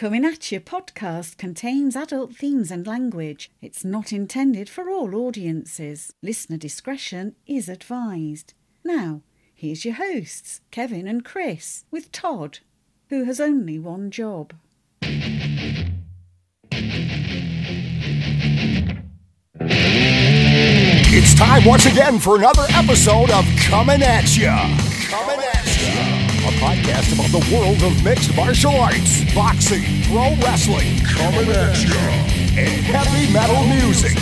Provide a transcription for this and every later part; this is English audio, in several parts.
Coming At You podcast contains adult themes and language. It's not intended for all audiences. Listener discretion is advised. Now, here's your hosts, Kevin and Chris, with Todd, who has only one job. It's time once again for another episode of Comin' At Ya. Comin' At Ya, a podcast about the world of mixed martial arts, boxing, pro wrestling, Comin' At Ya, and heavy metal music,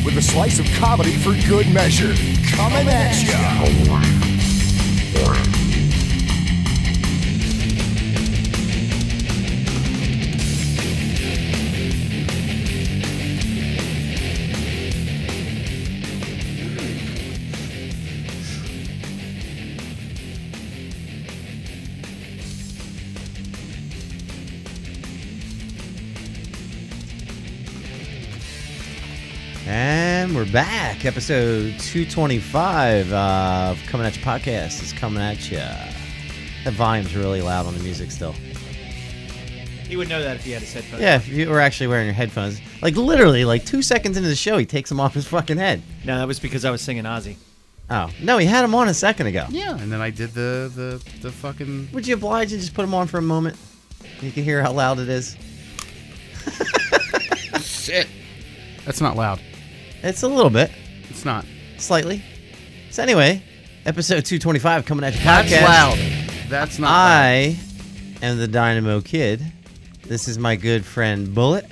with a slice of comedy for good measure. Comin' At Ya. And we're back. Episode 225 of Coming At You podcast is coming at you. That volume's really loud on the music still. He would know that if he had his headphones. Yeah, if you were actually wearing your headphones. Like literally, like 2 seconds into the show, he takes them off his fucking head. No, that was because I was singing Ozzy. Oh, no, he had them on a second ago. Yeah, and then I did the fucking... Would you oblige and just put them on for a moment? You can hear how loud it is. Shit. That's not loud. It's a little bit. It's not. Slightly. So anyway, episode 225 coming at you podcast. That's loud. That's not loud. I am the Dynamo Kid. This is my good friend Bullet.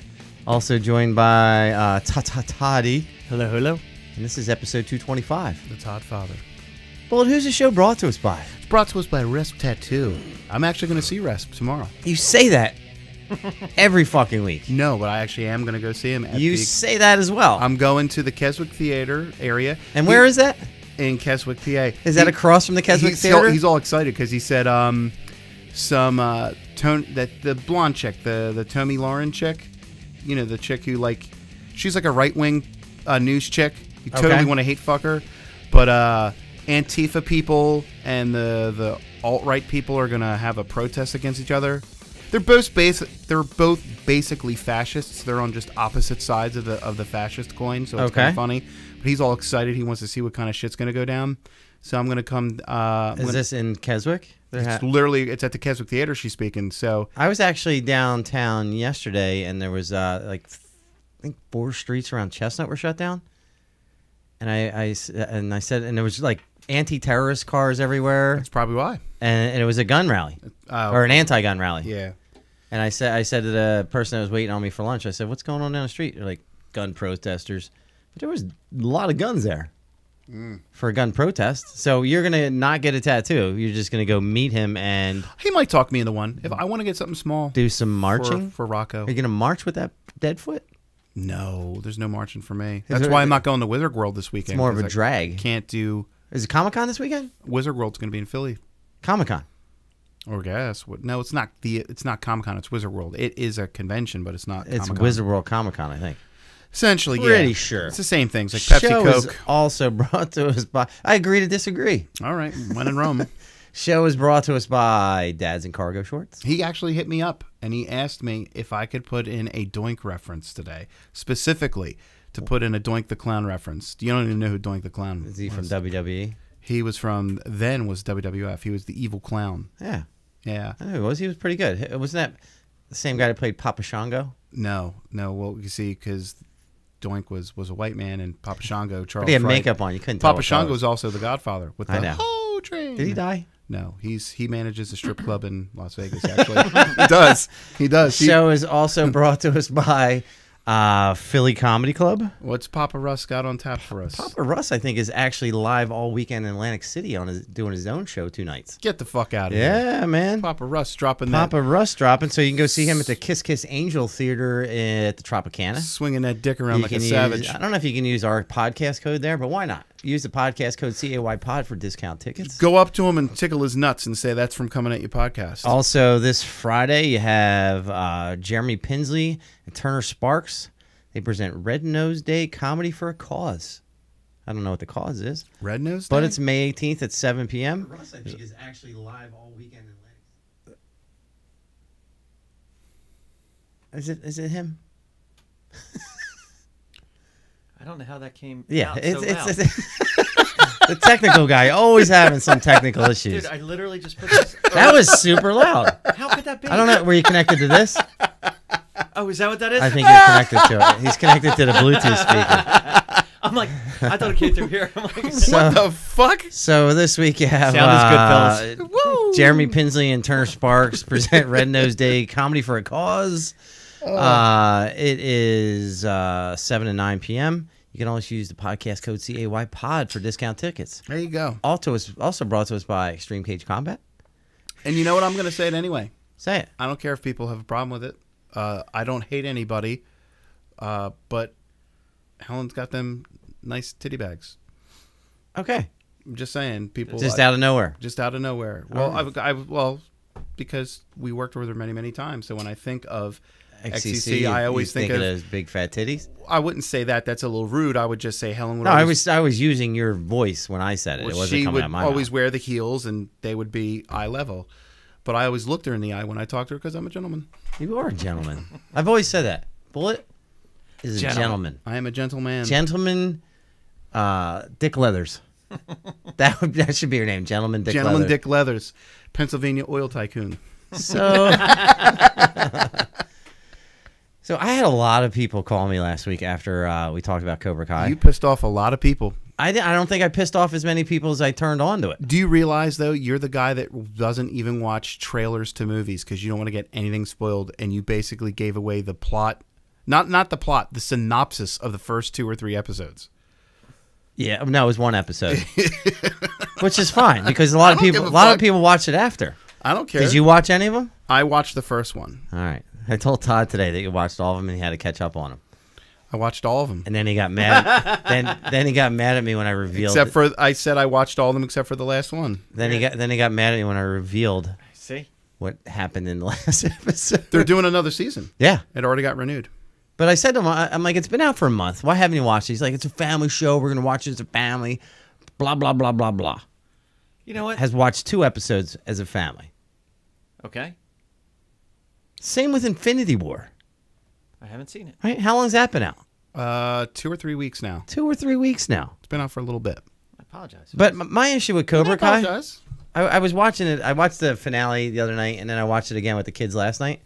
Also joined by Toddy. Hello, hello. And this is episode 225. The Todd Father. Bullet, who's the show brought to us by? It's brought to us by Resp Tattoo. I'm actually going to see Resp tomorrow. You say that every fucking week. No, but I actually am going to go see him. You say that as well. I'm going to the Keswick Theater area. And where is that? In Keswick, PA. Is that across from the Keswick Theater? He's all excited because he said the blonde chick, the Tommy Lauren chick, you know, the chick who she's like a right-wing news chick. You totally want to hate fuck her, but Antifa people and the alt-right people are gonna have a protest against each other. They're both basically fascists. They're on just opposite sides of the fascist coin, so it's kind of funny. But he's all excited. He wants to see what kind of shit's gonna go down. So I'm gonna come. Is this in Keswick? It's at the Keswick Theater. She's speaking. So I was actually downtown yesterday, and there was I think 4 streets around Chestnut were shut down. And I said, and there was like anti-terrorist cars everywhere. That's probably why. And it was a gun rally or an anti-gun rally. Yeah. And I said to the person that was waiting on me for lunch, I said, "What's going on down the street?" They're like, "Gun protesters." But there was a lot of guns there for a gun protest. So you're gonna not get a tattoo. You're just gonna go meet him, and he might talk me into one if I want to get something small. Do some marching for Rocco. Are you gonna march with that dead foot? No, there's no marching for me. That's why I'm not going to Wizard World this weekend. It's more of a drag. Can't do. Is it Comic-Con this weekend? Wizard World's going to be in Philly. Comic-Con. Or guess what? No, it's not. It's not Comic-Con. It's Wizard World. It is a convention, but it's not. It's Comic-Con. Wizard World Comic-Con, I think. Essentially, Pretty sure. It's the same things like Pepsi, Show Coke. is also brought to us by. I agree to disagree. All right, when in Rome. Show is brought to us by Dads in Cargo Shorts. He actually hit me up and he asked me if I could put in a Doink reference today, specifically to put in a Doink the Clown reference. You don't even know who Doink the Clown was. Is he from WWE? He was from was WWF. He was the evil clown. Yeah. Yeah. I know he was. He was pretty good. Wasn't that the same guy that played Papa Shango? No. Well, you see, because Doink was a white man and Papa Shango, Charles. But he had Fright. makeup on. You couldn't tell. Papa Shango was also the Godfather with the Ho train. Did he die? No, he manages a strip club in Las Vegas. Actually, he does. Show is also brought to us by Philly Comedy Club. What's Papa Russ got on tap for us? Papa Russ, I think, is actually live all weekend in Atlantic City doing his own show 2 nights. Get the fuck out of here! Yeah, man. Papa Russ dropping Russ dropping, so you can go see him at the Kiss Kiss Angel Theater at the Tropicana. Swinging that dick around like a savage. I don't know if you can use our podcast code there, but why not? Use the podcast code CAYPOD for discount tickets. Go up to him and tickle his nuts and say that's from Coming At You podcast. Also, this Friday, you have Jeremy Pinsley and Turner Sparks. They present Red Nose Day Comedy for a Cause. I don't know what the cause is. Red Nose Day? But it's May 18th at 7 p.m. Russ, I think, is actually live all weekend in Atlantic. Is it him? I don't know how that came Yeah, out it's so loud. the technical guy always having some technical issues. Dude, I literally just put this. That was super loud. How could that be? I don't know. Were you connected to this? Oh, is that what that is? I think you're connected to it. He's connected to the Bluetooth speaker. I'm like, I thought it came through here. I'm like, What the fuck? So this week you have Sound is good, Woo! Jeremy Pinsley and Turner Sparks present Red Nose Day Comedy for a Cause. It is 7 to 9 p.m. You can always use the podcast code CAYPOD for discount tickets. There you go. Also brought to us by Extreme Cage Combat. And you know what? I'm going to say it anyway. Say it. I don't care if people have a problem with it. I don't hate anybody. But Helen's got them nice titty bags. Okay. I'm just saying, people Just out of nowhere. Just out of nowhere. Well, because we worked with her many, many times. So when I think of XCC, I always think of it as big fat titties. I wouldn't say that. That's a little rude. I would just say Helen would. No, I was using your voice when I said it. Well, It wasn't she coming would out of my always mouth. wear the heels, and they would be eye level. But I always looked her in the eye when I talked to her because I'm a gentleman. You are a gentleman. I've always said that. Bullet is a gentleman. I am a gentleman. Gentleman, Dick Leathers. That should be your name, Gentleman Dick Gentleman Leathers. Dick Leathers, Pennsylvania oil tycoon. So, so I had a lot of people call me last week after we talked about Cobra Kai. You pissed off a lot of people. I don't think I pissed off as many people as I turned on to it. Do you realize, though, you're the guy that doesn't even watch trailers to movies because you don't want to get anything spoiled, and you basically gave away the plot. Not the plot, the synopsis of the first 2 or 3 episodes. Yeah, no, it was one episode, which is fine because a lot of I don't give people a fuck. watch it after. I don't care. Did you watch any of them? I watched the first one. All right. I told Todd today that you watched all of them and he had to catch up on them. I watched all of them. And then he got mad. then he got mad at me when I revealed. Except for I said I watched all of them except for the last one. Then he got mad at me when I revealed see? what happened in the last episode. They're doing another season. Yeah. It already got renewed. But I said to him, I'm like, it's been out for a month. Why haven't you watched it? He's like, it's a family show. We're going to watch it as a family. Blah, blah, blah, blah, blah. You know what? Has watched 2 episodes as a family. Okay. Same with Infinity War. I haven't seen it. Right? How long's that been out? 2 or 3 weeks now. 2 or 3 weeks now. It's been out for a little bit. I apologize. But my issue with Cobra Kai, apologize. I was watching it. I watched the finale the other night, and then I watched it again with the kids last night.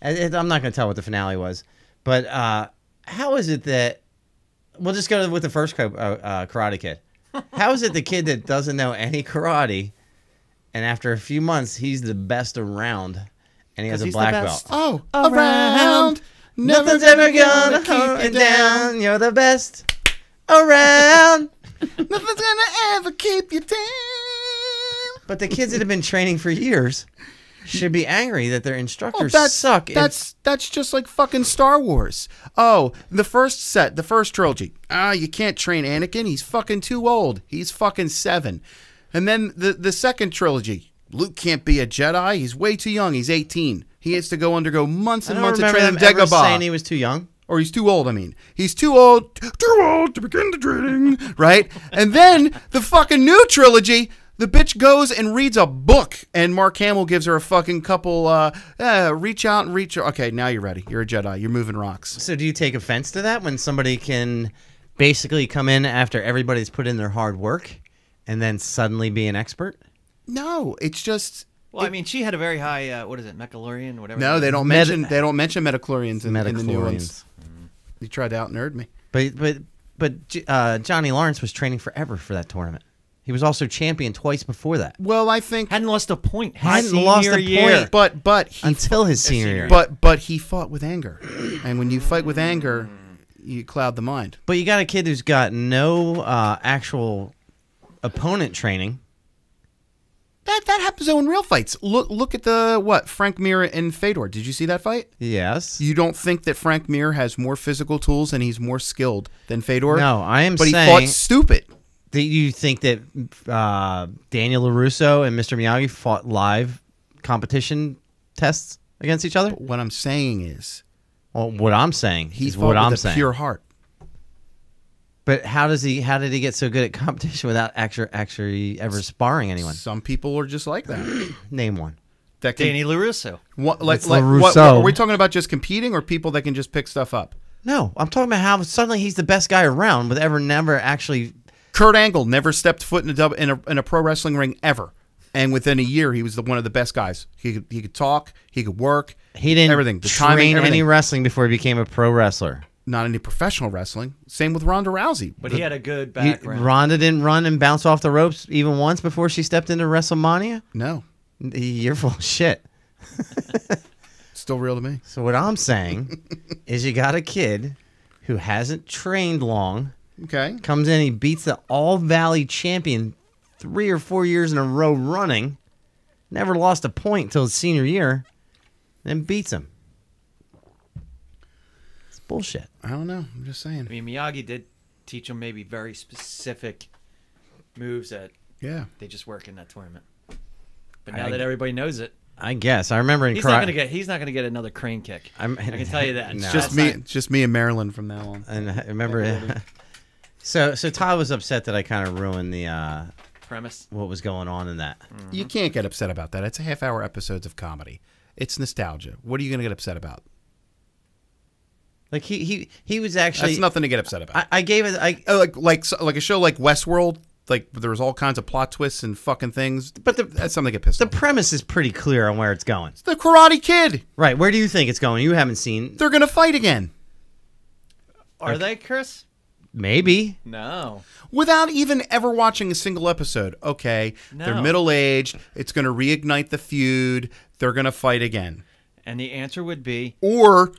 I'm not going to tell what the finale was. But how is it that... We'll just go with the first Karate Kid. How is it the kid that doesn't know any karate, and after a few months, he's the best around, and he has a he's the black best. belt? Oh, around. Nothing's ever gonna hold you down. You're the best around. Nothing's gonna ever keep you down. But the kids that have been training for years should be angry that their instructors that's, suck. That's just like fucking Star Wars. Oh, the first trilogy. You can't train Anakin. He's fucking too old. He's fucking 7. And then the second trilogy. Luke can't be a Jedi. He's way too young. He's 18. He has to undergo months and months of training. Ever saying he was too young. Or he's too old, I mean. He's too old to begin the training, right? And then the fucking new trilogy, the bitch goes and reads a book, and Mark Hamill gives her a fucking couple, reach out and reach. Okay, now you're ready. You're a Jedi. You're moving rocks. So do you take offense to that when somebody can basically come in after everybody's put in their hard work and then suddenly be an expert? No, it's just... Well, I mean, she had a very high, what is it, Mechalorian, whatever. No, they don't mention metachlorians in the new ones. Metachlorians. You tried to out-nerd me. But Johnny Lawrence was training forever for that tournament. He was also champion twice before that. Well, I think... Hadn't lost a point. Hadn't lost a year. point. But he Until his senior year. But he fought with anger. And when you fight with anger, you cloud the mind. But you got a kid who's got no actual opponent training. That happens though in real fights. Look at the Frank Mir and Fedor. Did you see that fight? Yes. You don't think that Frank Mir has more physical tools and he's more skilled than Fedor? No, I am but saying... But he fought stupid. Do you think that Daniel LaRusso and Mr. Miyagi fought live competition tests against each other? But what I'm saying is... Well, what I'm saying he is fought what with I'm a saying. pure heart. But how did he get so good at competition without actually ever sparring anyone? Some people are just like that. Name one. that can. Danny LaRusso. It's What, LaRusso. are we talking about? Just competing, or people that can just pick stuff up? No, I'm talking about how suddenly he's the best guy around, but never actually. Kurt Angle never stepped foot in a pro wrestling ring ever, and within a year he was one of the best guys. He could talk, he could work. He didn't everything. The train timing, everything. any wrestling before he became a pro wrestler. Not any professional wrestling. Same with Ronda Rousey. But he had a good You- background. Ronda didn't run and bounce off the ropes even once before she stepped into WrestleMania? No, You're full of shit. still real to me. So what I'm saying is you got a kid who hasn't trained long, Okay. comes in, he beats the All-Valley champion 3 or 4 years in a row running, never lost a point until his senior year, then beats him. It's bullshit. I don't know. I'm just saying. I mean, Miyagi did teach him maybe very specific moves that Yeah. they just work in that tournament. But now that everybody knows it, I guess. I remember in he's karate. not gonna get another crane kick. I I'm- can tell you that. No. Just me and Marilyn from now on. And I remember. So Todd was upset that I kind of ruined the Premise. what was going on in that. You can't get upset about that. It's a half-hour episodes of comedy. It's nostalgia. What are you going to get upset about? Like he was actually. That's nothing to get upset about. I gave it. Like a show like Westworld, like there was all kinds of plot twists and fucking things. But that's something to get pissed the off. premise is pretty clear on where it's going. The Karate Kid. Right. Where do you think it's going? You haven't seen. They're going to fight again Are they, Chris? Maybe. No. without even ever watching a single episode. Okay, they're No. middle-aged. It's going to reignite the feud. They're going to fight again. And the answer would be, Or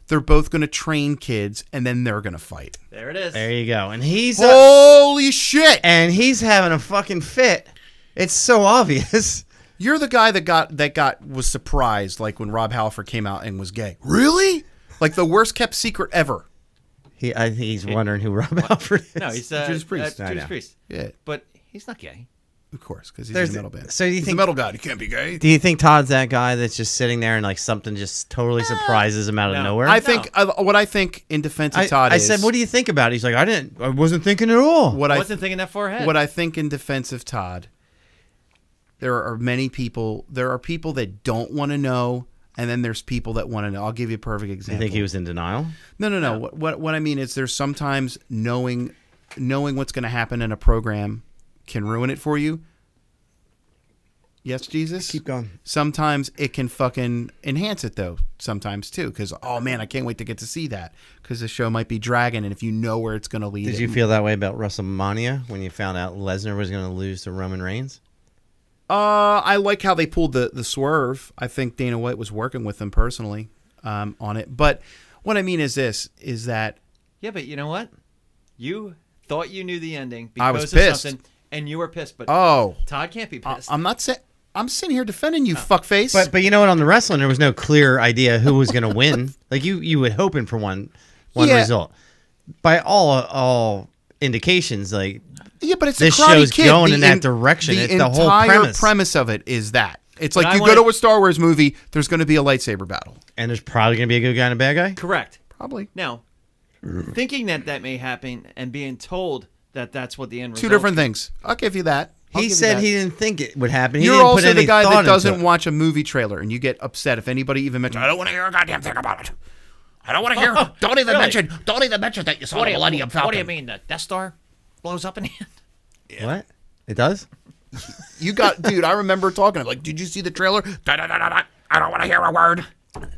they're both going to train kids and then they're going to fight. there it is. There you go. And he's Holy shit! and he's having a fucking fit. It's so obvious. You're the guy that was surprised, like when Rob Halford came out and was gay. Really? Like the worst kept secret ever. I think he's wondering who Rob Alford is. No, he's Judas Priest. I Judas know. Priest. Yeah, But he's not gay. of course, because he's There's- in a metal band. so do you he's think- a metal guy? He can't be gay. Do you think Todd's that guy that's just sitting there and like something just totally surprises him out of no. nowhere? I think what I think in defense of Todd I is. said, "What do you think about it?" He's like, "I wasn't thinking at all." What I I wasn't thinking that far ahead. what I think in defense of Todd, there are many people. There are people that don't want to know, and then there's people that want to know. I'll give you a perfect You example. think he was in denial? No. What I mean is, there's sometimes knowing what's going to happen in a program can ruin it for you. Yes, Jesus. Keep going. Sometimes it can fucking enhance it though. Sometimes too, because oh man, I can't wait to get to see that because the show might be dragging, and if you know where it's going to lead. Did you feel that way about WrestleMania when you found out Lesnar was going to lose to Roman Reigns? I like how they pulled the swerve. I think Dana White was working with them personally on it. But what I mean is that Yeah, but you know what? You thought you knew the ending because I was of pissed. something, and you were pissed. But Todd can't be pissed. I'm not saying. I'm sitting here defending you, fuckface. But you know what? On the wrestling, there was no clear idea who was going to win. Like you were hoping for one Yeah. result. By all indications, like yeah, but it's this a Karate show's Kid. going in that direction. It's the whole entire premise. of it is that it's But like I you wanna- go to a Star Wars movie. There's going to be a lightsaber battle. and there's probably going to be a good guy and a bad guy. Correct. Probably Now, thinking that may happen and being told that that's what the end result. two different things. I'll give you that. I'll He give you said that. he didn't think it would happen. He You're didn't put also any the guy thought that into doesn't it. watch a movie trailer and you get upset if anybody even mentions. I don't want to hear a goddamn thing about it. I don't want to hear. Don't even mention. Don't even mention that you saw the Millennium Falcon. What do you mean? The Death Star blows up in the end? What? It does? You got, dude. I remember talking. I'm like, did you see the trailer? Da-da-da-da-da. I don't want to hear a word.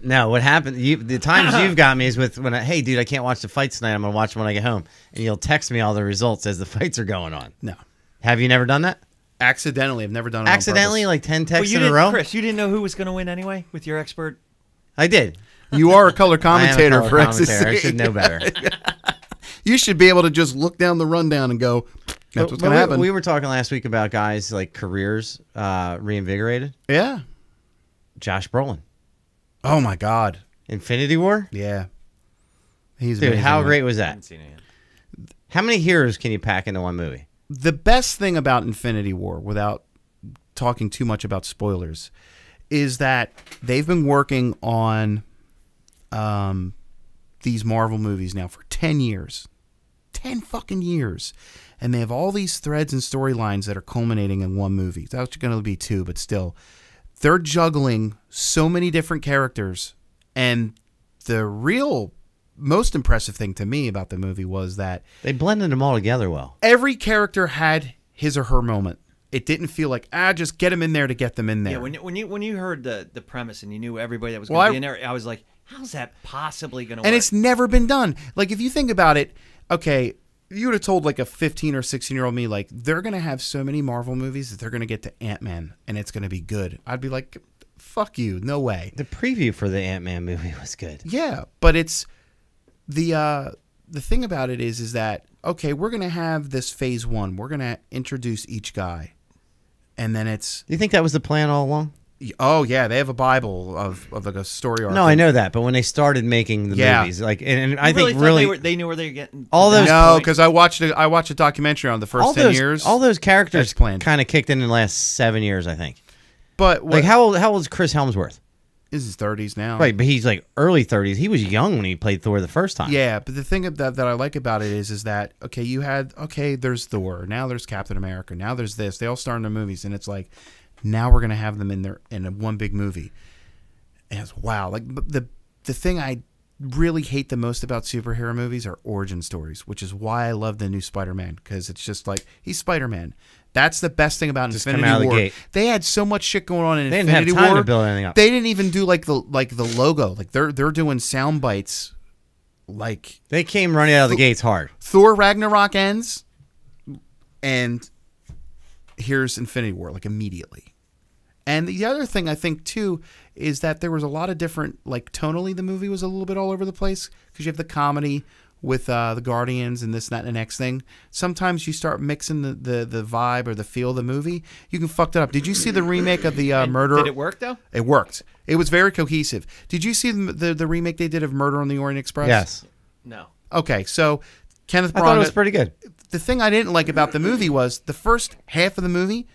No, what happened? The times you've got me is with when hey, dude, I can't watch the fights tonight. I'm gonna watch them when I get home, and you'll text me all the results as the fights are going on. No, Have you never done that? accidentally. I've never done it. on Accidentally, purpose. like 10 But texts you in a didn't, row. Chris. You didn't know who was going to win anyway with your expert. I did. You are a color I am a commentator color for commentator. I XCC. should know better. You should be able to just look down the rundown and go, that's what's going to happen. We were talking last week about guys like careers reinvigorated. Yeah. Josh Brolin, Oh my God. Infinity War. Yeah. He's Dude, amazing, how man. great was I that? haven't seen it yet. How many heroes can you pack into one movie? The best thing about Infinity War, without talking too much about spoilers, is that they've been working on these Marvel movies now for 10 years. 10 fucking years. And they have all these threads and storylines that are culminating in one movie. That's going to be two, but still. they're juggling so many different characters, and the real most impressive thing to me about the movie was that they blended them all together well. Every character had his or her moment. It didn't feel like, just get them in there to get them in there. Yeah, when you heard the premise and you knew everybody that was going to be in there, I was like, how's that possibly going to work? And it's never been done. Like, if you think about it, okay, you would have told like a 15 or 16-year-old me, like, they're going to have so many Marvel movies that they're going to get to Ant-Man and it's going to be good. I'd be like, fuck you, no way. The preview for the Ant-Man movie was good. Yeah, but it's the thing about it is that, okay, we're going to have this phase 1. We're going to introduce each guy. And then it's... Do you think that was the plan all along? Oh, yeah. They have a Bible of like a story arc. No, I know that. But when they started making the movies, like, and I think really... They knew where they were getting... All those... No, because I watched a documentary on the first 10 years. All those characters kind of kicked in the last 7 years, I think. But... Like, how old is Chris Hemsworth? Is his 30s now. Right, but he's like early 30s. He was young when he played Thor the first time. Yeah, but the thing that I like about it is that, okay, there's Thor. Now there's Captain America. Now there's this. They all star in their movies. And it's like, now we're going to have them in one big movie. And it's, wow. Like, the thing I really hate the most about superhero movies are origin stories, which is why I love the new Spider-Man, because it's just like, he's Spider-Man. That's the best thing about Infinity War. They had so much shit going on in Infinity War. They didn't have time to build anything up. They didn't even do like the logo. Like they're doing sound bites. Like they came running out of the gates hard. Thor Ragnarok ends, and here's Infinity War like immediately. And the other thing I think too is that there was a lot of different, like tonally the movie was a little bit all over the place because you have the comedy with the Guardians and this, that, and the next thing. Sometimes you start mixing the vibe or the feel of the movie, you can fuck it up. Did you see the remake of the Murder? Did it work, though? It worked. It was very cohesive. Did you see the remake they did of Murder on the Orient Express? Yes. No. Okay, so Kenneth Branagh... I thought it was pretty good. The thing I didn't like about the movie was the first half of the movie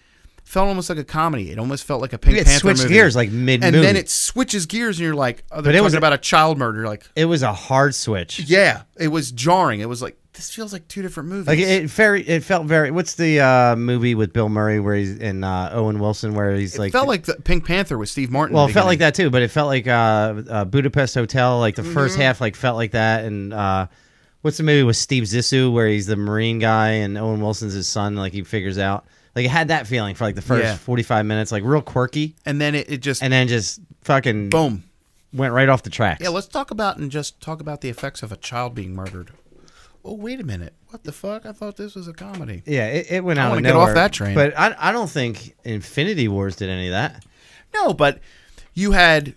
felt almost like a comedy. It almost felt like a Pink Panther movie. It switched gears like mid-movie. And then it switches gears and you're like, oh, they're talking about a child murder. You're like, it was a hard switch. Yeah, it was jarring. It was like, this feels like two different movies. Like it felt very... What's the movie with Bill Murray where he's in Owen Wilson where he's like... It felt like the Pink Panther with Steve Martin. Well, it felt like that too, but it felt like Budapest Hotel. Like the first half like felt like that. And what's the movie with Steve Zissou where he's the Marine guy and Owen Wilson's his son, like he figures out... Like it had that feeling for like the first 45 minutes, like real quirky, and then it just fucking boom, went right off the tracks. Yeah, let's talk about the effects of a child being murdered. Oh, wait a minute, what the fuck? I thought this was a comedy. Yeah, it went out. I want to get off that train. But I don't think Infinity Wars did any of that. No, but you had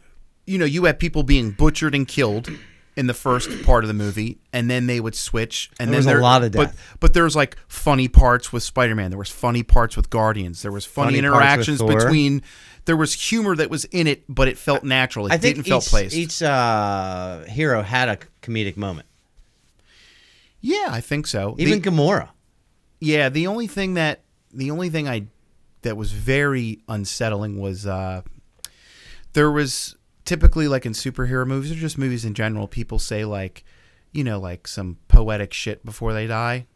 people being butchered and killed in the first part of the movie, and then they would switch, and there was a lot of death. But there's like funny parts with Spider-Man. There was funny parts with Guardians. There was funny interactions between. There was humor that was in it, but it felt natural. It didn't feel placed. Each hero had a comedic moment. Yeah, I think so. Even Gamora. Yeah, the only thing that was very unsettling was there was. Typically, like in superhero movies or just movies in general, people say like some poetic shit before they die.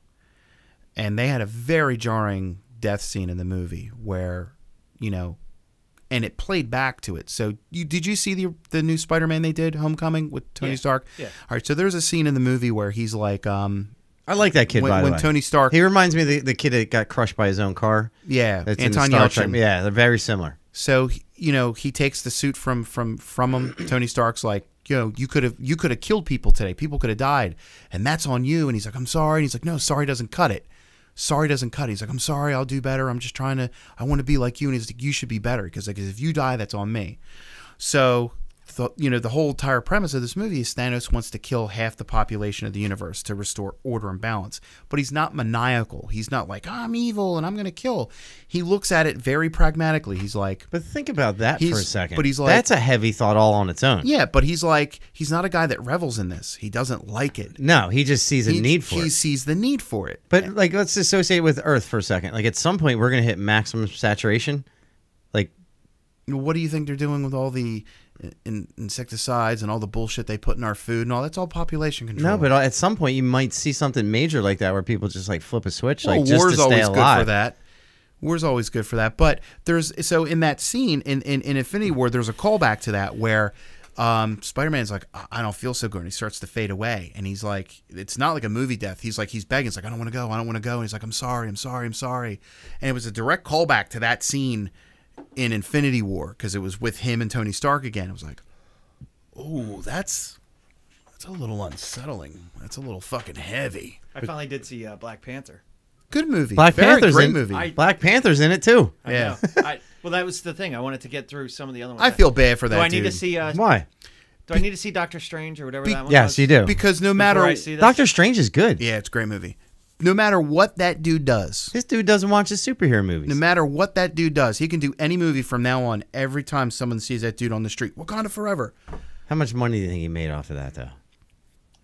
And they had a very jarring death scene in the movie where, and it played back to it. So did you see the new Spider-Man they did, Homecoming, with Tony Stark? Yeah. All right, so there's a scene in the movie where he's like... I like that kid, by the way. When Tony Stark... He reminds me of the kid that got crushed by his own car. Yeah, Anton Yelchin. Yeah, they're very similar. So he takes the suit from him. Tony Stark's like, you could have killed people today. People could have died, and that's on you. And he's like, I'm sorry. And he's like, no, sorry doesn't cut it. Sorry doesn't cut it. He's like, I'm sorry. I'll do better. I'm just trying to. I want to be like you. And he's like, you should be better because like if you die, that's on me. So. The whole entire premise of this movie is Thanos wants to kill half the population of the universe to restore order and balance. But he's not maniacal. He's not like, I'm evil and I'm going to kill. He looks at it very pragmatically. He's like... But think about that for a second. But he's like... That's a heavy thought all on its own. Yeah, but he's like... He's not a guy that revels in this. He doesn't like it. No, he just sees a need for it. He sees the need for it. But like, let's associate with Earth for a second. Like at some point, we're going to hit maximum saturation. Like... What do you think they're doing with all the... insecticides and all the bullshit they put in our food and all that's all population control. No, but at some point you might see something major like that where people just like flip a switch, well, like just war's to stay always alive. Good for that. War's always good for that. But so in that scene in Infinity War, there's a callback to that where Spider-Man's like, I don't feel so good, and he starts to fade away, and he's like, it's not like a movie death. He's begging. He's like, I don't want to go. And he's like, I'm sorry. And it was a direct callback to that scene in Infinity War because it was with him and Tony Stark again. It was like, oh, that's a little unsettling. That's a little fucking heavy. I finally did see Black Panther. Good movie. Black Panther's great in movie. Black Panther's in it too. Yeah. Well, that was the thing. I wanted to get through some of the other ones. I feel bad for that. Do I need dude. to see? Why? Do I need to see Doctor Strange or whatever that one was? Yes, you do. Because no Before matter I see this? Doctor Strange is good. yeah, it's a great movie. No matter what that dude does, This dude doesn't watch his superhero movies. no matter what that dude does, he can do any movie from now on. Every time someone sees that dude on the street, Wakanda forever. How much money do you think he made off of that, though?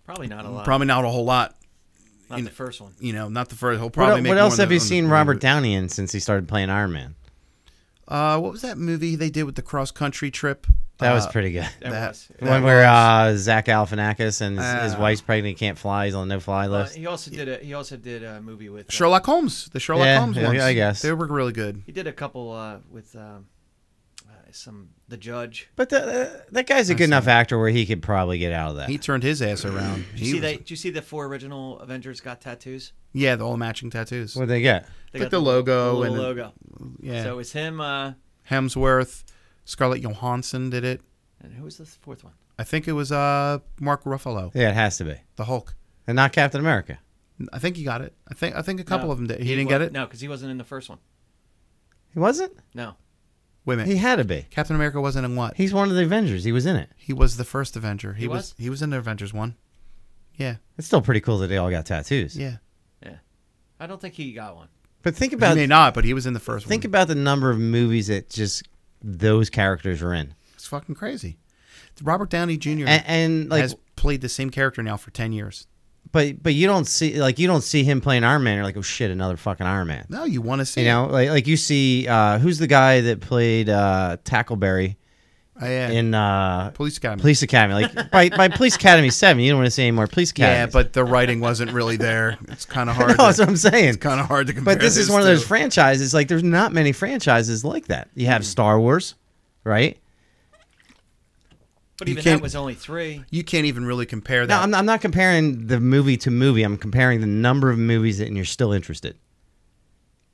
Probably not a lot. Probably not a whole lot. Not the first one. You know, not the first. He'll probably make What more else than have you on the seen movie. Robert Downey in since he started playing Iron Man? What was that movie they did with the cross country trip? That was pretty good. That The was. one where Zach Galifianakis and his wife's pregnant, he can't fly, he's on a no-fly list. He also did a movie with Sherlock Holmes. The Sherlock Holmes ones. I guess. They were really good. He did a couple with The Judge. But that guy's a good enough actor where he could probably get out of that. He turned his ass around. Did you see the 4 original Avengers got tattoos? Yeah, the all matching tattoos. What'd they get? They Like got the logo little and logo. Yeah. So it was him. Hemsworth, Scarlett Johansson did it. And who was the 4th one? I think it was Mark Ruffalo, Yeah, it has to be. the Hulk. And not Captain America. I think he got it. I think a couple No, of them did. He didn't get it? No, because he wasn't in the first one. He wasn't? No. Wait a minute. He had to be. Captain America wasn't in what? He's one of the Avengers. He was in it. He was the first Avenger. He was? He was in the Avengers 1. Yeah. It's still pretty cool that they all got tattoos. Yeah. Yeah. I don't think he got one. But think He about may not, but he was in the first think one. about the number of movies that just those characters are in. It's fucking crazy. Robert Downey Jr. And like has played the same character now for 10 years. but you don't see him playing Iron Man. You're like, oh shit, another fucking Iron Man. No, you want to see You know, like you see who's the guy that played Tackleberry in Police Academy. Police Academy. Like by Police Academy 7, you don't want to see any more Police Academy. Yeah, but the writing wasn't really there. It's kind of hard. no, that's what I'm saying. It's kind of hard to compare. But this is one of those franchises. Like, there's not many franchises like that. You have Star Wars, right? But You even can't- that was only 3. You can't even really compare No, that. I'm not comparing the movie to movie. I'm comparing the number of movies that and you're still interested.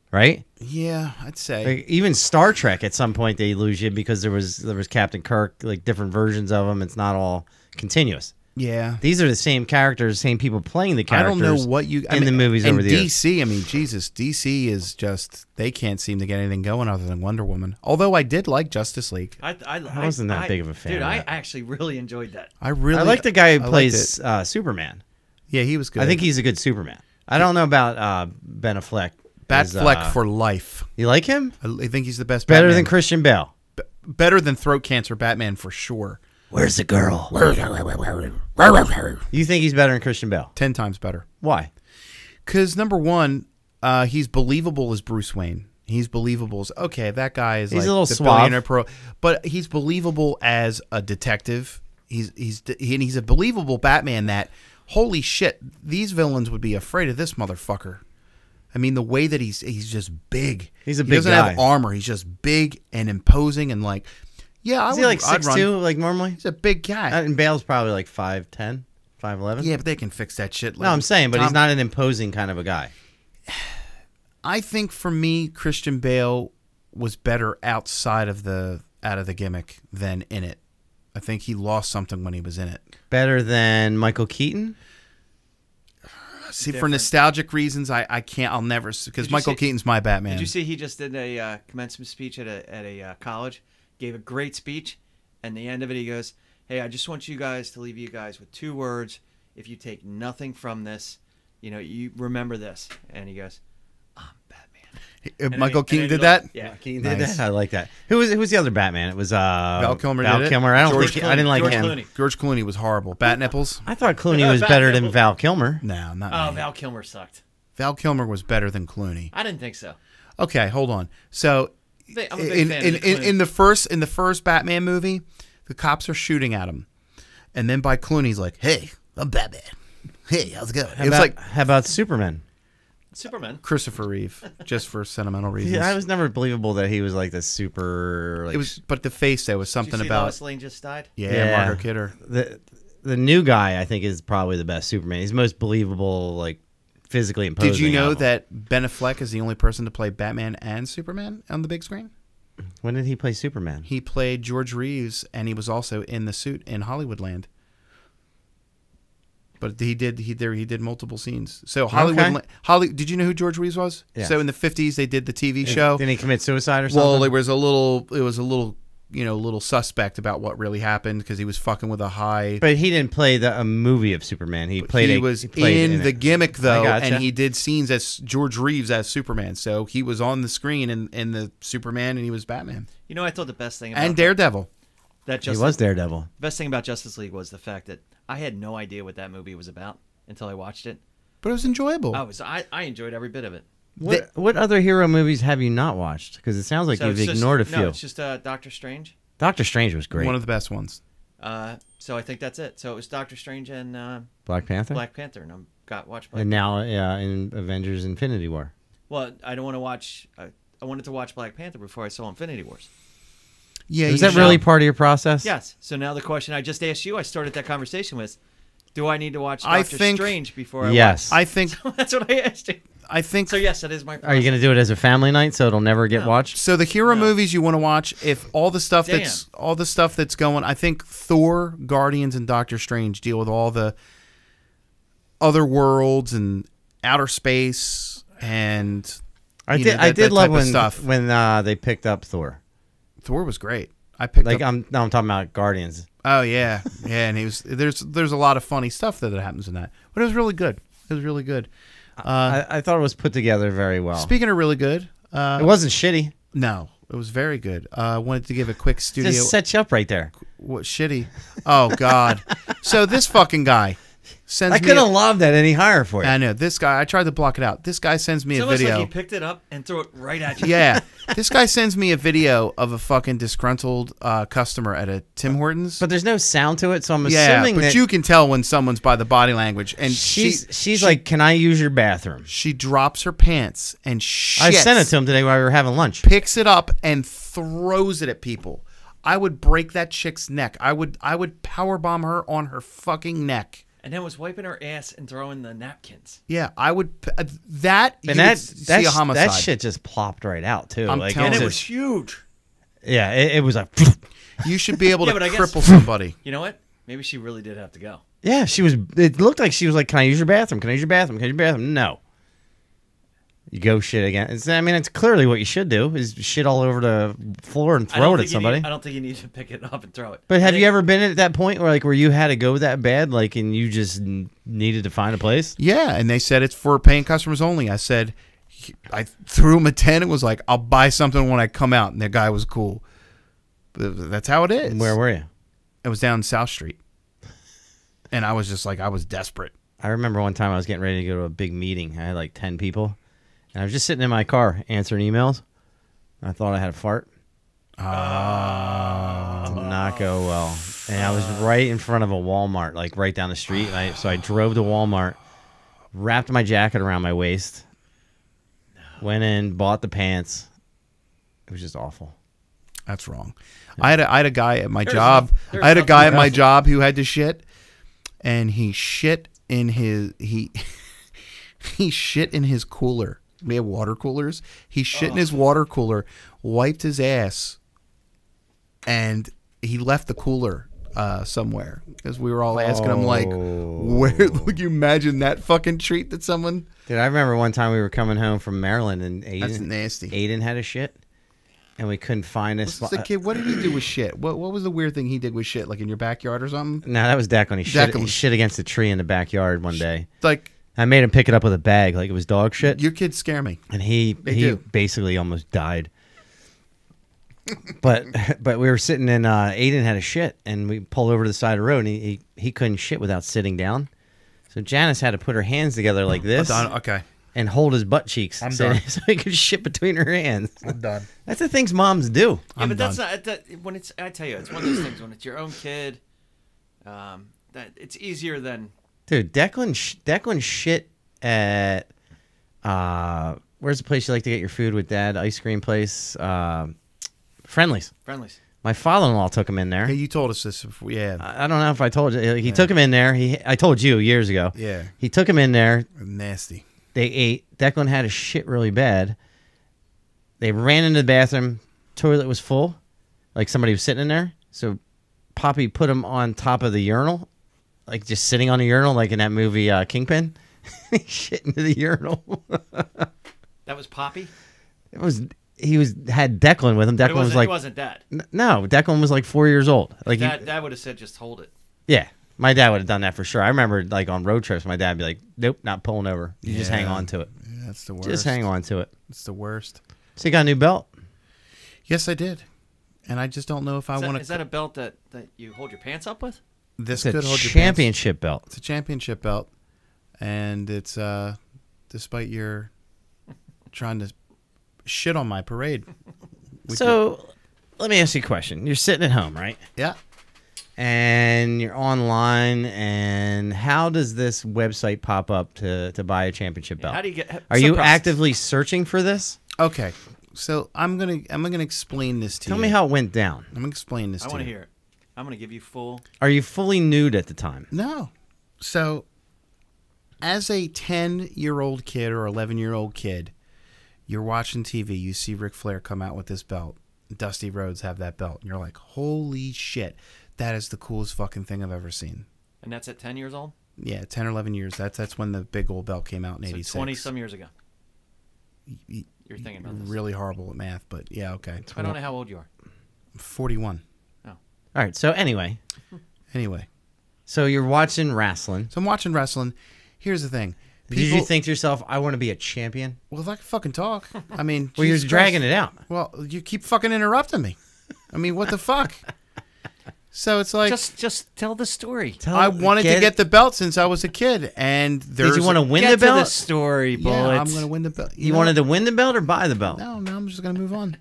Right? Yeah, I'd say. Like, even Star Trek at some point they lose you because there was Captain Kirk, like different versions of him. It's not all continuous. Yeah. These are the same characters, same people playing the I characters. don't know what you in the movies and over the years. DC, I mean, Jesus, DC is just they can't seem to get anything going other than Wonder Woman. Although I did like Justice League. I wasn't that big of a fan Dude, of I that. actually really enjoyed that. I like the guy who I liked plays it. Superman. Yeah, he was good. I think he's a good Superman. I don't know about Ben Affleck. Batfleck for life. You like him? I think he's the best. Better Batman. than Christian Bale. Better than throat cancer Batman for sure. Where's the girl? You think he's better than Christian Bale? 10 times better. Why? Because number one, he's believable as Bruce Wayne. He's believable as that guy is. He's like a little the suave. billionaire pro, but he's believable as a detective. He's a believable Batman. That holy shit, these villains would be afraid of this motherfucker. I mean, the way that he's just big. He's a he big doesn't guy. have armor. He's just big and imposing and like, yeah, Is he like I'd run. 6'2", like normally? He's a big guy. And Bale's probably like 5'10", 5'11". Yeah, but they can fix that shit. No, I'm saying, but he's not an imposing kind of a guy. I think for me, Christian Bale was better outside of the gimmick than in it. I think he lost something when he was in it. Better than Michael Keaton? See, for nostalgic reasons, I can't. I'll never because Michael Keaton's my Batman. Did you see he just did a commencement speech at a college? Gave a great speech, and the end of it, he goes, "Hey, I just want you guys to leave you guys with 2 words. If you take nothing from this, you remember this." And he goes, "I'm Batman." Michael Keaton did that? Yeah, Keaton did did that? I like that. Who was the other Batman? It was Val Kilmer. Val did it? Kilmer. I didn't like George him. Clooney. George Clooney was horrible. Bat nipples? I thought Clooney was better than Val Kilmer. No, not Oh, me. Val Kilmer sucked. Val Kilmer was better than Clooney. I didn't think so. Okay, hold on. So I'm a big fan of Clooney. in the first Batman movie, the cops are shooting at him, and then by Clooney's like, "Hey, I'm Batman. Hey, how's it going?" How about Superman? Superman. Christopher Reeve, just for sentimental reasons. Yeah, I was never believable that he was like the super. Like, It was, but the face there was Did something you see about. Lois Lane just died? Yeah, Margot Kidder. the new guy. I think is probably the best Superman. He's the most believable, like physically imposing. Did you know out of them. that Ben Affleck is the only person to play Batman and Superman on the big screen? When did he play Superman? He played George Reeves, and he was also in the suit in Hollywoodland. But he did multiple scenes. So did you know who George Reeves was? Yes. So in the 50s they did the TV show. Didn't he commit suicide or something? Well, it was a little little suspect about what really happened because he was fucking with a high. But he didn't play a movie of Superman. He played. He was in the gimmick though, gotcha. and he did scenes as George Reeves as Superman. So he was on the screen in the Superman, and he was Batman You know, I thought the best thing about and Daredevil. that He was Daredevil. best thing about Justice League was the fact that I had no idea what that movie was about until I watched it. But it was enjoyable. I enjoyed every bit of it. What other hero movies have you not watched? Because it sounds like you've it's ignored a just, few. No, it's just Doctor Strange. Doctor Strange was great. One of the best ones. So I think that's it. So it was Doctor Strange and Black Panther. Black Panther, and I watched Black And now, in Avengers: Infinity War. Well, I don't want to watch. I wanted to watch Black Panther before I saw Infinity Wars. Yeah, Was that really part of your process? Yes. So now the question I just asked you, I started that conversation with, do I need to watch I Doctor think- Strange before I Yes. I think. watch? That's what I asked you. I think. So yes, that is my process. Are you going to do it as a family night so it'll never get No. watched? So the hero No. movies you want to watch, if all the stuff Damn. that's going, I think Thor, Guardians, and Doctor Strange deal with all the other worlds and outer space and I you did. know, I that did love type of stuff. when they picked up Thor. Thor was great. I picked Like up. I'm talking about Guardians. Oh yeah, yeah, and there's a lot of funny stuff that happens in that, but it was really good. It was really good. I thought it was put together very well. Speaking of really good, It wasn't shitty. no, it was very good. I wanted to give a quick studio. Just set you up right there. What shitty? Oh God! So this fucking guy sends I me. could have loved that any higher for you. I know this guy. I tried to block it out. This guy sends me It's a almost video. like he picked it up and threw it right at you. Yeah, this guy sends me a video of a fucking disgruntled customer at a Tim Hortons. But there's no sound to it, so I'm yeah, assuming but that you can tell when someone's by the body language. And she's like, "Can I use your bathroom?" she drops her pants and shits, I sent it to him today while we were having lunch. picks it up and throws it at people. I would break that chick's neck. I would powerbomb her on her fucking neck. And then was wiping her ass and throwing the napkins. Yeah, I would. That And you would that see a homicide. that shit just plopped right out too. I'm like, telling And it's it you. was just- huge. yeah, it was like, You should be able Yeah, to but I guess- cripple somebody. You know what? Maybe she really did have to go. yeah, she was. It looked like she was like, "Can I use your bathroom? Can I use your bathroom? Can I use your bathroom?" No. You go shit again. It's clearly what you should do is shit all over the floor and throw it at somebody. I don't think you need to pick it up and throw it. But have you ever been at that point where you had to go that bad, like, and you just needed to find a place? Yeah, and they said it's for paying customers only. I said, I threw him a 10 and was like, I'll buy something when I come out. And the guy was cool. But that's how it is. Where were you? It was down South Street. And I was just like, I was desperate. I remember one time I was getting ready to go to a big meeting. I had like 10 people. And I was just sitting in my car answering emails. I thought I had a fart. Did not go well. And I was right in front of a Walmart, like right down the street. So I drove to Walmart, wrapped my jacket around my waist, went in, bought the pants. It was just awful. That's wrong. I had a guy at my job. there's I had a guy at nothing my wrong. job who had to shit, and he shit in his he shit in his cooler. We have water coolers. He shit in his water cooler, wiped his ass, and he left the cooler somewhere because we were all asking him like, where would you imagine that fucking treat that someone? Dude, I remember one time we were coming home from Maryland and That's nasty. Aiden had a shit, and we couldn't find a This spot. is a kid. What did he do with shit? What was the weird thing he did with shit? Like in your backyard or something? No, that was Declan. He Declan. shit against a tree in the backyard one day. Like I made him pick it up with a bag like it was dog shit, your kids scare me. and he do. basically almost died. But we were sitting in Aiden had a shit, and we pulled over to the side of the road, and he couldn't shit without sitting down. So Janice had to put her hands together like this Okay, and hold his butt cheeks I'm so, done. so he could shit between her hands. I'm done. That's the things moms do. Yeah, I'm but that's done. not when it's. I tell you, it's one of those things when it's your own kid. That it's easier than. Dude, Declan shit at Where's the place you like to get your food with Dad? Ice cream place. Friendly's. Friendlies. My father-in-law took him in there. Hey, you told us this before. Yeah. I don't know if I told you. He took him in there. I told you years ago. Yeah. He took him in there. Nasty. They ate. Declan had his shit really bad. They ran into the bathroom. Toilet was full. Like somebody was sitting in there. So Poppy put him on top of the urinal. Like just sitting on the urinal like in that movie Kingpin. He shit into the urinal. That was Poppy? Had Declan with him. Declan was like, he wasn't Dad. No, Declan was like 4 years old. Like Dad would have said, just hold it. Yeah, my dad would have done that for sure. I remember like on road trips, my dad would be like, "Nope, not pulling over. You just hang on to it. Yeah, that's the worst. Just hang on to it." It's the worst. So you got a new belt? Yes, I did. And I just don't know if I want to. Is that a belt that you hold your pants up with? This It's could a hold your championship belt. It's a championship belt, and it's despite your trying to shit on my parade. So let me ask you a question. You're sitting at home, right? Yeah. And you're online, and how does this website pop up to buy a championship belt? How do you get? Are you actively searching for this? Okay. So I'm gonna explain this to you. Tell me how it went down. I'm gonna explain this I to you. want to hear it. I'm going to give you full. Are you fully nude at the time? No. So, as a 10-year-old kid or 11-year-old kid, you're watching TV. You see Ric Flair come out with this belt. Dusty Rhodes have that belt. And you're like, holy shit. That is the coolest fucking thing I've ever seen. And that's at 10 years old? Yeah, 10 or 11 years. That's when the big old belt came out in So 86. 20-some years ago. You're thinking about this. Really horrible at math, but yeah, okay. I don't know how old you are. 41. All right. So anyway. So you're watching wrestling. So I'm watching wrestling. Here's the thing. Did you think to yourself, I want to be a champion? Well, if I can fucking talk. I mean, Well, you're Jesus dragging Christ. it out. Well, you keep fucking interrupting me. I mean, what the fuck? So it's like Just tell the story. I wanted to get the belt since I was a kid, and there's Did you want to win Get the to the belt? story, Yeah, bullets. I'm gonna win the belt. You wanted to win the belt or buy the belt? No, I'm just gonna move on.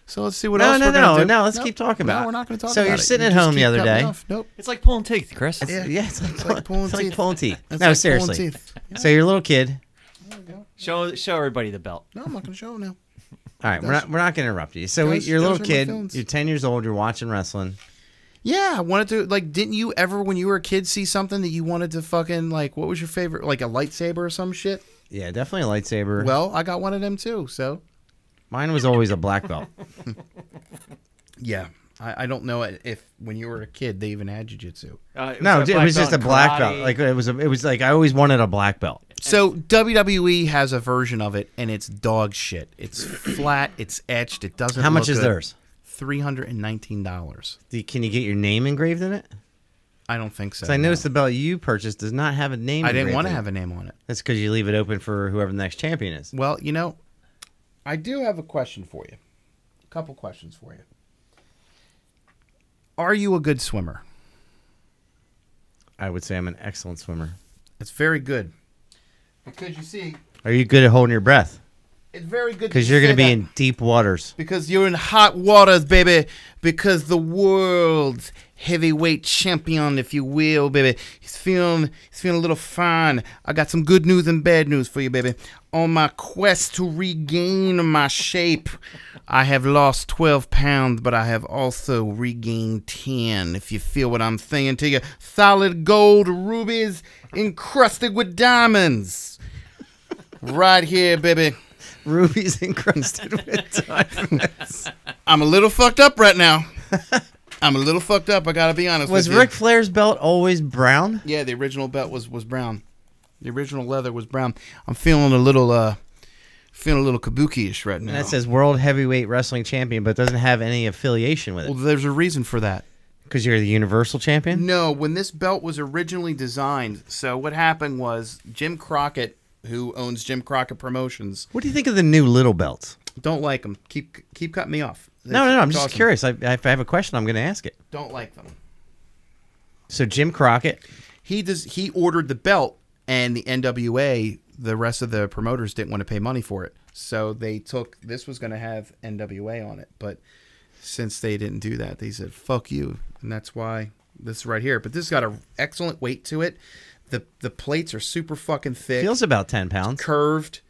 So let's see what No, else no, we're gonna do. no. Let's keep talking about it. No, we're not gonna talk So about you're it. sitting You at just home the keep other cutting me day. off. Nope. It's like pulling teeth, Chris. Yeah, it's like pulling teeth. pulling teeth. It's No, like seriously. pulling teeth. Yeah. So you're a little kid. Show everybody the belt. No, I'm not gonna show them now. All right, we're not going to interrupt you. So Those- you're a little those are my kid. feelings. You're 10 years old. You're watching wrestling. Yeah, I wanted to, like, didn't you ever, when you were a kid, see something that you wanted to fucking, like, what was your favorite, like a lightsaber or some shit? Yeah, definitely a lightsaber. Well, I got one of them too, so. Mine was always a black belt. Yeah. I don't know if when you were a kid they even had jiu-jitsu. No, it was just a black belt. Like it was like I always wanted a black belt. So WWE has a version of it, and it's dog shit. It's flat. It's etched. It doesn't. How much look is good. theirs? $319. Can you get your name engraved in it? I don't think so. So I noticed the belt you purchased does not have a name. I didn't want to engraved in have a name on it. That's because you leave it open for whoever the next champion is. Well, you know, I do have a question for you. A couple questions for you. Are you a good swimmer? I would say I'm an excellent swimmer. It's very good. Because you see, Are you good at holding your breath? it's very good. Because you're going to be say in deep waters. Because you're in hot waters, baby. Because the world's heavyweight champion, if you will, baby. He's feeling a little fine. I got some good news and bad news for you, baby. On my quest to regain my shape, I have lost 12 pounds, but I have also regained 10, if you feel what I'm saying to you. Solid gold rubies encrusted with diamonds. Right here, baby. Rubies encrusted with diamonds. I'm a little fucked up right now. I'm a little fucked up, I gotta be honest Was with you. Ric Flair's belt always brown? Yeah, the original belt was brown. The original leather was brown. I'm feeling a little kabuki-ish right now. And that says World Heavyweight Wrestling Champion, but doesn't have any affiliation with Well, it. there's a reason for that. Because you're the Universal Champion? No, when this belt was originally designed, so what happened was Jim Crockett, who owns Jim Crockett Promotions, What do you think of the new little belts? don't like them. Keep cutting me off. No, I'm It's just awesome. curious. If I have a question, I'm going to ask it. Don't like them. So Jim Crockett, He ordered the belt, and the NWA, the rest of the promoters didn't want to pay money for it. So this was going to have NWA on it. But since they didn't do that, they said, fuck you. And that's why this is right here. But this has got an excellent weight to it. The plates are super fucking thick. Feels about 10 pounds. Curved,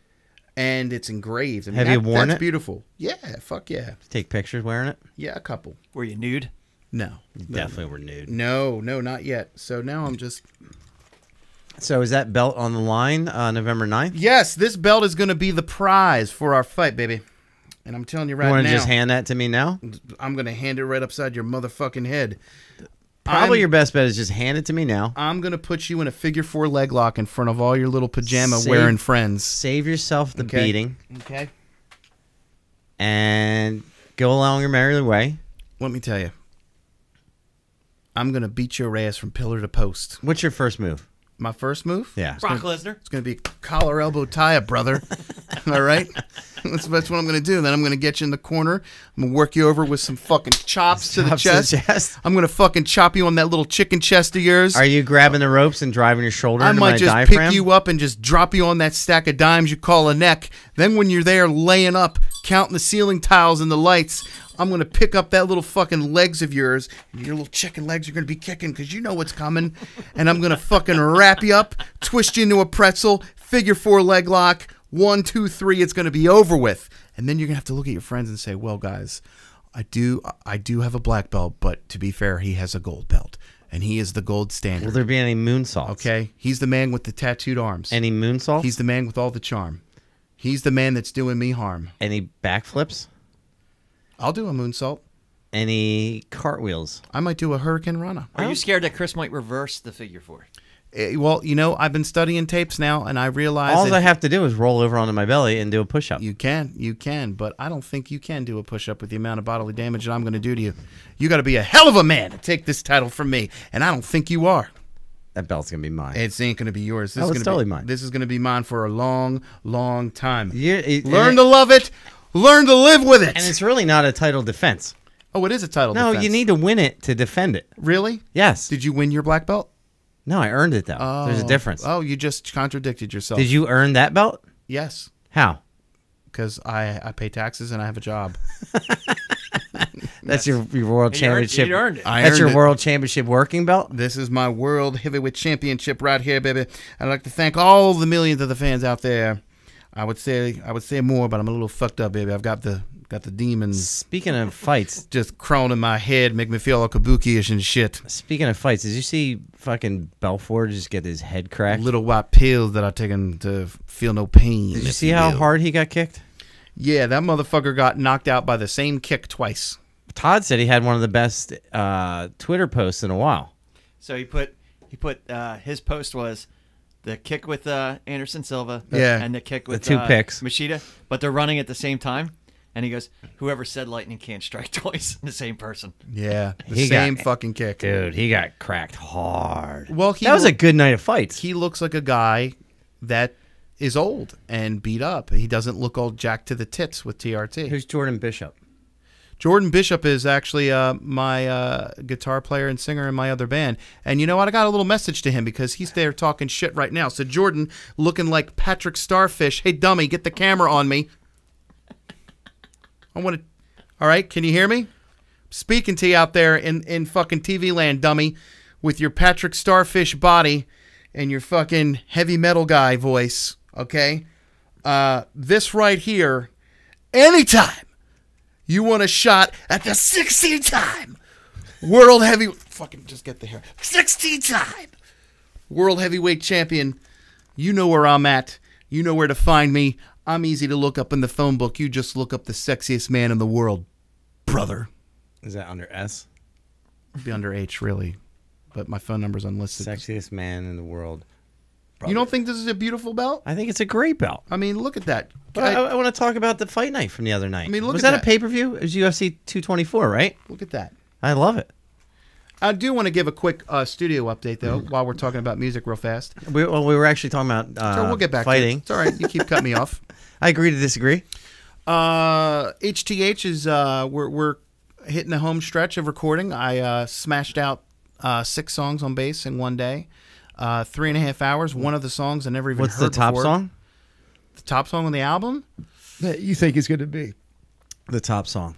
and it's engraved. I mean, Have you worn that's it? beautiful. Yeah, fuck yeah. Take pictures wearing it? Yeah, a couple. Were you nude? No. Definitely were nude. No, not yet. So now I'm just... So is that belt on the line November 9th? Yes, this belt is going to be the prize for our fight, baby. And I'm telling you right You want now... to just hand that to me now? I'm going to hand it right upside your motherfucking head. Probably your best bet is just hand it to me now. I'm going to put you in a figure 4 leg lock in front of all your little pajama-wearing friends. Save yourself the Okay. beating. Okay. And go along your merry way. Let me tell you. I'm going to beat your ass from pillar to post. What's your first move? My first move? Yeah. Brock Lesnar. It's going to be collar, elbow, tie up, brother. All right? That's what I'm going to do. Then I'm going to get you in the corner. I'm going to work you over with some fucking chops to the Chops to the chest. chest. I'm going to fucking chop you on that little chicken chest of yours. Are you grabbing the ropes and driving your shoulder I into might my just diaphragm? pick you up and just drop you on that stack of dimes you call a neck. Then when you're there laying up, counting the ceiling tiles and the lights, I'm going to pick up that little fucking legs of yours, and your little chicken legs are going to be kicking because you know what's coming. And I'm going to fucking wrap you up, twist you into a pretzel, figure 4 leg lock, 1, 2, 3, it's going to be over with. And then you're going to have to look at your friends and say, well, guys, I do have a black belt, but to be fair, he has a gold belt. And he is the gold standard. Will there be any moonsaults? Okay? He's the man with the tattooed arms. Any moonsaults? He's the man with all the charm. He's the man that's doing me harm. Any backflips? I'll do a moonsault. Any cartwheels? I might do a hurricane rana. Are you scared that Chris might reverse the figure 4? Well, you know, I've been studying tapes now, and I realize All that I have to do is roll over onto my belly and do a push-up. you can, but I don't think you can do a push-up with the amount of bodily damage that I'm going to do to you. You got to be a hell of a man to take this title from me, and I don't think you are. That belt's going to be mine. It ain't going to be yours. This Oh, is it's gonna totally be, mine. This is going to be mine for a long, long time. Learn to love it. Learn to live with it. And it's really not a title defense. Oh, it is a title No, defense. you need to win it to defend it. Really? Yes. Did you win your black belt? No, I earned it, though. There's a difference. Oh, you just contradicted yourself. Did you earn that belt? Yes, How? because I pay taxes and I have a job. That's your world championship. You earned it. That's your world championship working belt? This is my world heavyweight championship right here, baby. I'd like to thank all the millions of the fans out there. I would say more, but I'm a little fucked up, baby. I've got the demons Speaking of fights, just crawling in my head, make me feel all kabuki-ish and shit. did you see fucking Belfort just get his head cracked? Little white pills that I've taken to feel no pain. Did you if see how will. hard he got kicked? Yeah, that motherfucker got knocked out by the same kick twice. Todd said he had one of the best Twitter posts in a while. So he put his post was the kick with Anderson Silva, Yeah. and the kick with two picks. Machida, but they're running at the same time. And he goes, "Whoever said lightning can't strike twice," the same person. Yeah, the He same got- fucking kick. Dude, he got cracked hard. Well, That was a good night of fights. He looks like a guy that is old and beat up. He doesn't look all jacked to the tits with TRT. Who's Jordan Bishop? Jordan Bishop is actually my guitar player and singer in my other band. And you know what? I got a little message to him because he's there talking shit right now. So Jordan, looking like Patrick Starfish, hey, dummy, get the camera on me. I want to... All right, can you hear me? Speaking to you out there in fucking TV land, dummy, with your Patrick Starfish body and your fucking heavy metal guy voice, okay? This right here, anytime you want a shot at the 16-time world heavy... Fucking just get the hair. 16-time world heavyweight champion. You know where I'm at. You know where to find me. I'm easy to look up in the phone book. You just look up the sexiest man in the world, brother. Is that under S? It'd be under H, really. But my phone number's unlisted. Sexiest man in the world. You don't think this is a beautiful belt? I think it's a great belt. I mean, look at that. But I want to talk about the fight night from the other night. I mean, look was at that that. a pay-per-view? It was UFC 224, right? Look at that. I love it. I do want to give a quick studio update, though, while we're talking about music real fast. We were actually talking about So we'll get back fighting. to it. It's all right. You keep cutting me off. I agree to disagree. HTH is we're hitting the home stretch of recording. I smashed out 6 songs on bass in one day, 3.5 hours. One of the songs I never even What's heard the top before. song? The top song on the album that you think is going to be The top song.